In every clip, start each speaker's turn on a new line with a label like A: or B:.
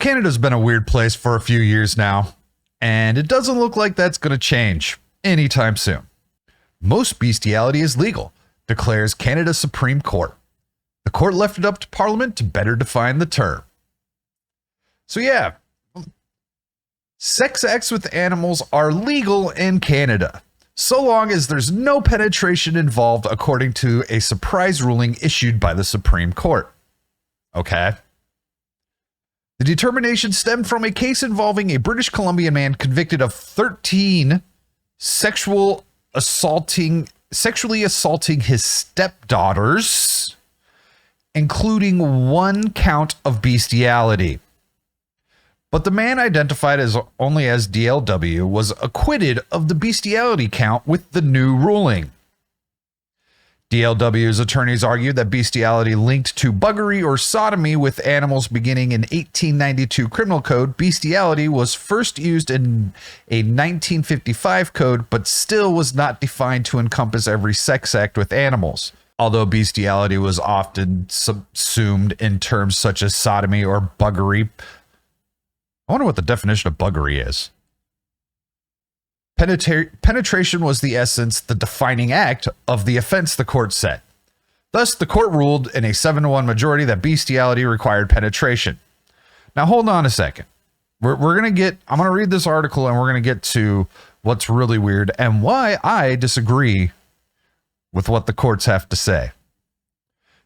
A: Canada's been a weird place for a few years now, and it doesn't look like that's going to change anytime soon. Most bestiality is legal, declares Canada's Supreme Court. The court left it up to Parliament to better define the term. So yeah, sex acts with animals are legal in Canada, so long as there's no penetration involved, according to a surprise ruling issued by the Supreme Court. Okay. The determination stemmed from a case involving a British Columbian man convicted of 13 sexually assaulting his stepdaughters, including one count of bestiality. But the man, identified as only as DLW, was acquitted of the bestiality count with the new ruling. DLW's attorneys argued that bestiality linked to buggery or sodomy with animals beginning in 1892 criminal code. Bestiality was first used in a 1955 code, but still was not defined to encompass every sex act with animals. Although bestiality was often subsumed in terms such as sodomy or buggery. I wonder what the definition of buggery is. Penetration was the essence, the defining act of the offense, the court said. Thus, the court ruled in a 7-1 majority that bestiality required penetration. Now, hold on a second. I'm going to read this article and we're going to get to what's really weird and why I disagree with what the courts have to say.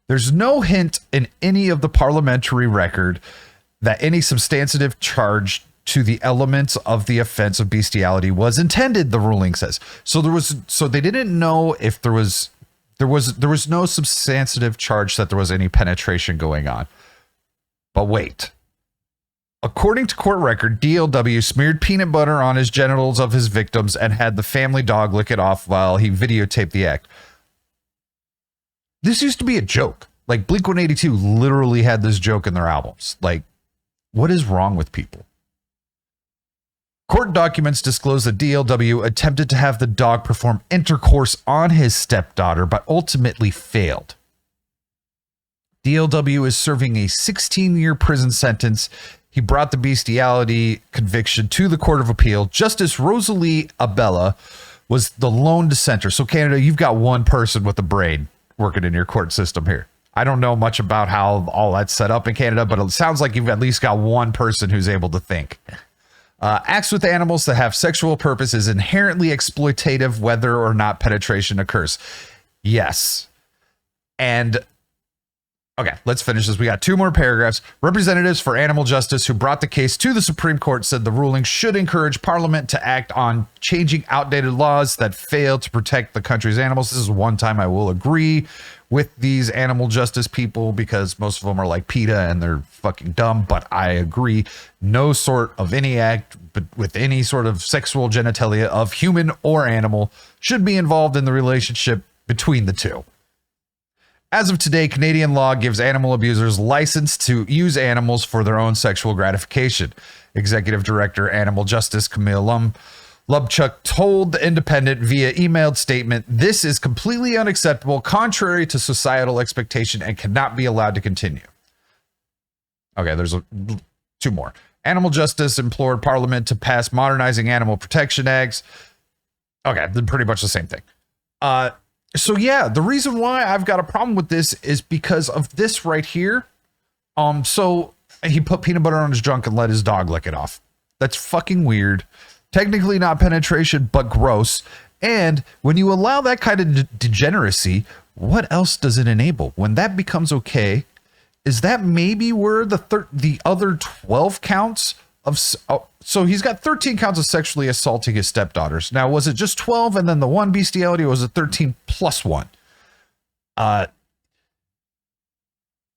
A: There's no hint in any of the parliamentary record that any substantive charge to the elements of the offense of bestiality was intended, the ruling says. So they didn't know if there was no substantive charge that there was any penetration going on. But wait. According to court record, DLW smeared peanut butter on his genitals of his victims and had the family dog lick it off while he videotaped the act. This used to be a joke. Like Blink-182 literally had this joke in their albums. Like, what is wrong with people? Court documents disclose that DLW attempted to have the dog perform intercourse on his stepdaughter, but ultimately failed. DLW is serving a 16-year prison sentence. He brought the bestiality conviction to the Court of Appeal. Justice Rosalie Abella was the lone dissenter. So Canada, you've got one person with a brain working in your court system here. I don't know much about how all that's set up in Canada, but it sounds like you've at least got one person who's able to think. Acts with animals that have sexual purpose is inherently exploitative, whether or not penetration occurs. Yes. And okay, let's finish this. We got 2 more paragraphs. Representatives for animal justice who brought the case to the Supreme Court said the ruling should encourage Parliament to act on changing outdated laws that fail to protect the country's animals. This is one time I will agree with these animal justice people because most of them are like PETA and they're fucking dumb, but I agree. No sort of any act with any sort of sexual genitalia of human or animal should be involved in the relationship between the two. As of today, Canadian law gives animal abusers license to use animals for their own sexual gratification. Executive Director Animal Justice Camille Lubchuk told The Independent via emailed statement, "This is completely unacceptable, contrary to societal expectation, and cannot be allowed to continue." Okay, there's 2 more. Animal Justice implored Parliament to pass modernizing animal protection acts. Okay, then pretty much the same thing. So yeah, the reason why I've got a problem with this is because of this right here. So he put peanut butter on his junk and let his dog lick it off. That's fucking weird. Technically not penetration, but gross. And when you allow that kind of degeneracy, what else does it enable? When that becomes okay, is that maybe where the other 12 counts of... so he's got 13 counts of sexually assaulting his stepdaughters. Now, was it just 12 and then the 1 bestiality, or was it 13 plus 1? And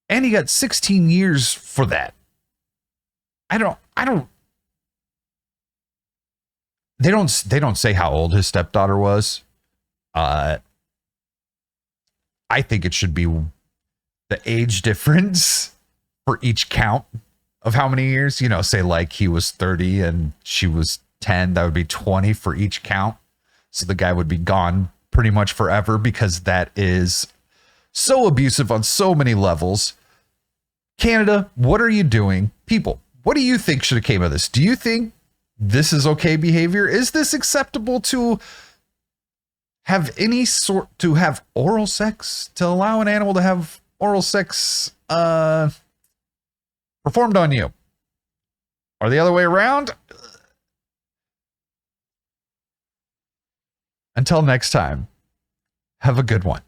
A: he got 16 years for that. They don't say how old his stepdaughter was. I think it should be the age difference for each count of how many years. You know, say like he was 30 and she was 10. That would be 20 for each count. So the guy would be gone pretty much forever, because that is so abusive on so many levels. Canada, what are you doing? People, What do you think should have came of this? Do you think this is okay behavior? Is this acceptable to have oral sex, to allow an animal to have oral sex performed on you? Or the other way around? Until next time, have a good one.